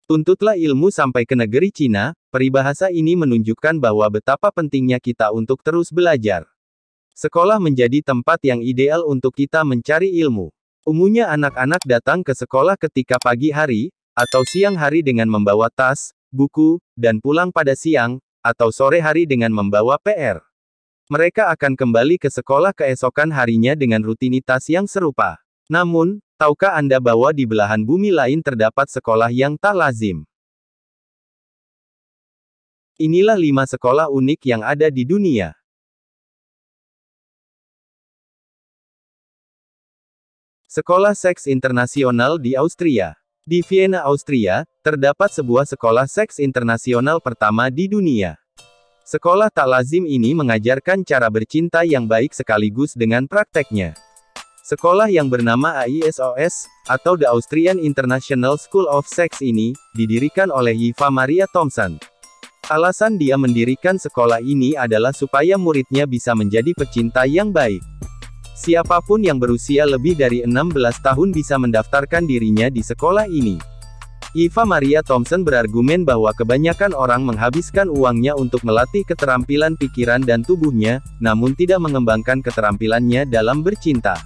Tuntutlah ilmu sampai ke negeri Cina. Peribahasa ini menunjukkan bahwa betapa pentingnya kita untuk terus belajar. Sekolah menjadi tempat yang ideal untuk kita mencari ilmu. Umumnya anak-anak datang ke sekolah ketika pagi hari, atau siang hari dengan membawa tas, buku, dan pulang pada siang, atau sore hari dengan membawa PR. Mereka akan kembali ke sekolah keesokan harinya dengan rutinitas yang serupa. Namun, tahukah Anda bahwa di belahan bumi lain terdapat sekolah yang tak lazim? Inilah 5 sekolah unik yang ada di dunia. Sekolah Seks Internasional di Austria. Di Vienna, Austria, terdapat sebuah sekolah seks internasional pertama di dunia. Sekolah tak lazim ini mengajarkan cara bercinta yang baik sekaligus dengan prakteknya. Sekolah yang bernama AISOS, atau The Austrian International School of Sex ini, didirikan oleh Eva Maria Thompson. Alasan dia mendirikan sekolah ini adalah supaya muridnya bisa menjadi pecinta yang baik. Siapapun yang berusia lebih dari 16 tahun bisa mendaftarkan dirinya di sekolah ini. Eva Maria Thompson berargumen bahwa kebanyakan orang menghabiskan uangnya untuk melatih keterampilan pikiran dan tubuhnya, namun tidak mengembangkan keterampilannya dalam bercinta.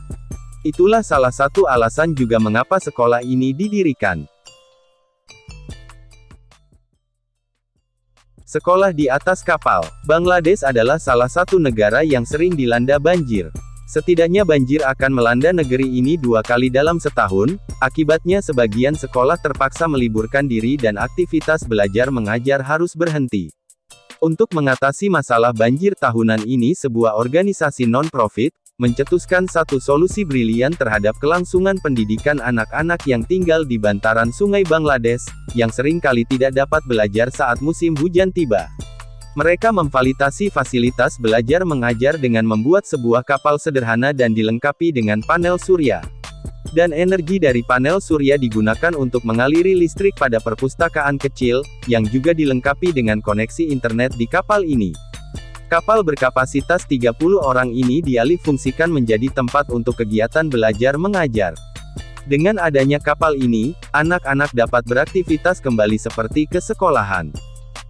Itulah salah satu alasan juga mengapa sekolah ini didirikan. Sekolah di atas kapal. Bangladesh adalah salah satu negara yang sering dilanda banjir. Setidaknya banjir akan melanda negeri ini 2 kali dalam setahun, akibatnya sebagian sekolah terpaksa meliburkan diri dan aktivitas belajar mengajar harus berhenti. Untuk mengatasi masalah banjir tahunan ini sebuah organisasi non-profit, mencetuskan satu solusi brilian terhadap kelangsungan pendidikan anak-anak yang tinggal di bantaran sungai Bangladesh, yang sering kali tidak dapat belajar saat musim hujan tiba. Mereka memfasilitasi fasilitas belajar mengajar dengan membuat sebuah kapal sederhana dan dilengkapi dengan panel surya. Dan energi dari panel surya digunakan untuk mengaliri listrik pada perpustakaan kecil, yang juga dilengkapi dengan koneksi internet di kapal ini. Kapal berkapasitas 30 orang ini dialihfungsikan menjadi tempat untuk kegiatan belajar mengajar. Dengan adanya kapal ini, anak-anak dapat beraktivitas kembali seperti ke sekolahan.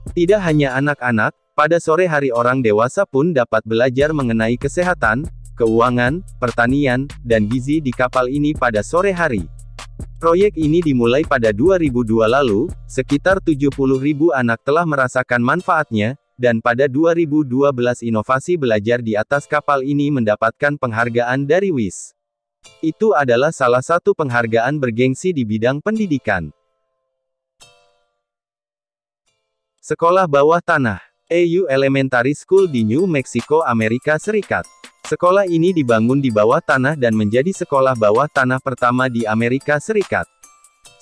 Tidak hanya anak-anak, pada sore hari orang dewasa pun dapat belajar mengenai kesehatan, keuangan, pertanian, dan gizi di kapal ini pada sore hari. Proyek ini dimulai pada 2002 lalu, sekitar 70.000 anak telah merasakan manfaatnya, dan pada 2012 inovasi belajar di atas kapal ini mendapatkan penghargaan dari WIS. Itu adalah salah satu penghargaan bergengsi di bidang pendidikan. Sekolah Bawah Tanah. AU Elementary School di New Mexico, Amerika Serikat. Sekolah ini dibangun di bawah tanah dan menjadi sekolah bawah tanah pertama di Amerika Serikat.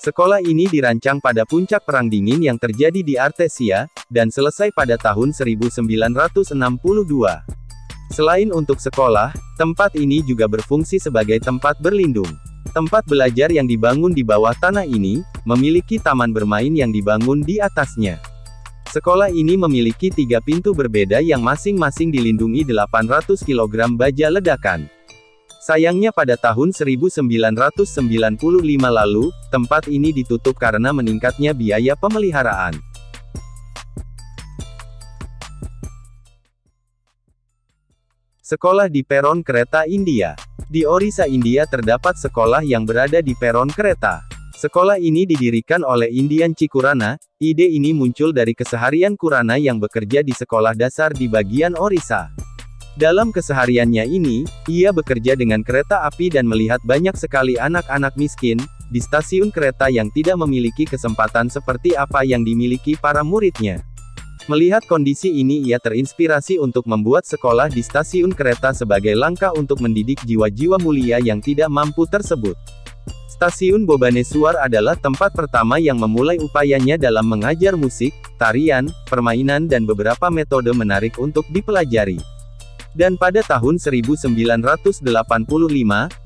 Sekolah ini dirancang pada puncak Perang Dingin yang terjadi di Artesia, dan selesai pada tahun 1962. Selain untuk sekolah, tempat ini juga berfungsi sebagai tempat berlindung. Tempat belajar yang dibangun di bawah tanah ini, memiliki taman bermain yang dibangun di atasnya. Sekolah ini memiliki 3 pintu berbeda yang masing-masing dilindungi 800 kg baja ledakan. Sayangnya pada tahun 1995 lalu, tempat ini ditutup karena meningkatnya biaya pemeliharaan. Sekolah di peron kereta India. Di Orissa, India terdapat sekolah yang berada di peron kereta. Sekolah ini didirikan oleh Indian Cikurana. Ide ini muncul dari keseharian Kurana yang bekerja di sekolah dasar di bagian Orissa. Dalam kesehariannya ini, ia bekerja dengan kereta api dan melihat banyak sekali anak-anak miskin, di stasiun kereta yang tidak memiliki kesempatan seperti apa yang dimiliki para muridnya. Melihat kondisi ini ia terinspirasi untuk membuat sekolah di stasiun kereta sebagai langkah untuk mendidik jiwa-jiwa mulia yang tidak mampu tersebut. Stasiun Bhubaneswar adalah tempat pertama yang memulai upayanya dalam mengajar musik, tarian, permainan dan beberapa metode menarik untuk dipelajari. Dan pada tahun 1985,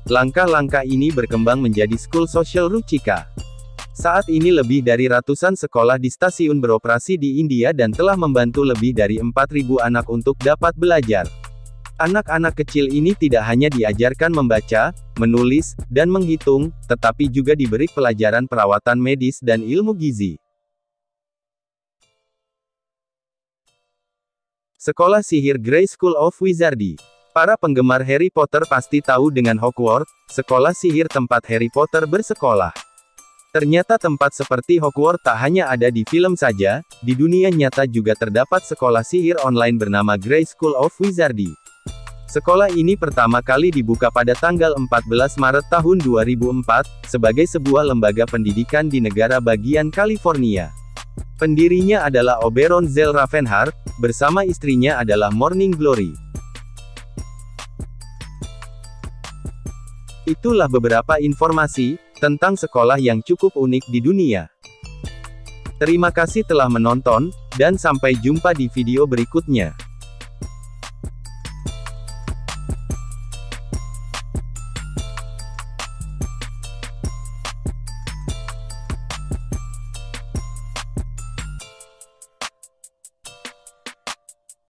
langkah-langkah ini berkembang menjadi School Social Ruchika. Saat ini lebih dari ratusan sekolah di stasiun beroperasi di India dan telah membantu lebih dari 4.000 anak untuk dapat belajar. Anak-anak kecil ini tidak hanya diajarkan membaca, menulis, dan menghitung, tetapi juga diberi pelajaran perawatan medis dan ilmu gizi. Sekolah sihir Grey School of Wizardry. Para penggemar Harry Potter pasti tahu dengan Hogwarts, sekolah sihir tempat Harry Potter bersekolah. Ternyata tempat seperti Hogwarts tak hanya ada di film saja, di dunia nyata juga terdapat sekolah sihir online bernama Grey School of Wizardry. Sekolah ini pertama kali dibuka pada tanggal 14 Maret tahun 2004, sebagai sebuah lembaga pendidikan di negara bagian California. Pendirinya adalah Oberon Zell Ravenheart, bersama istrinya adalah Morning Glory. Itulah beberapa informasi tentang sekolah yang cukup unik di dunia. Terima kasih telah menonton, dan sampai jumpa di video berikutnya.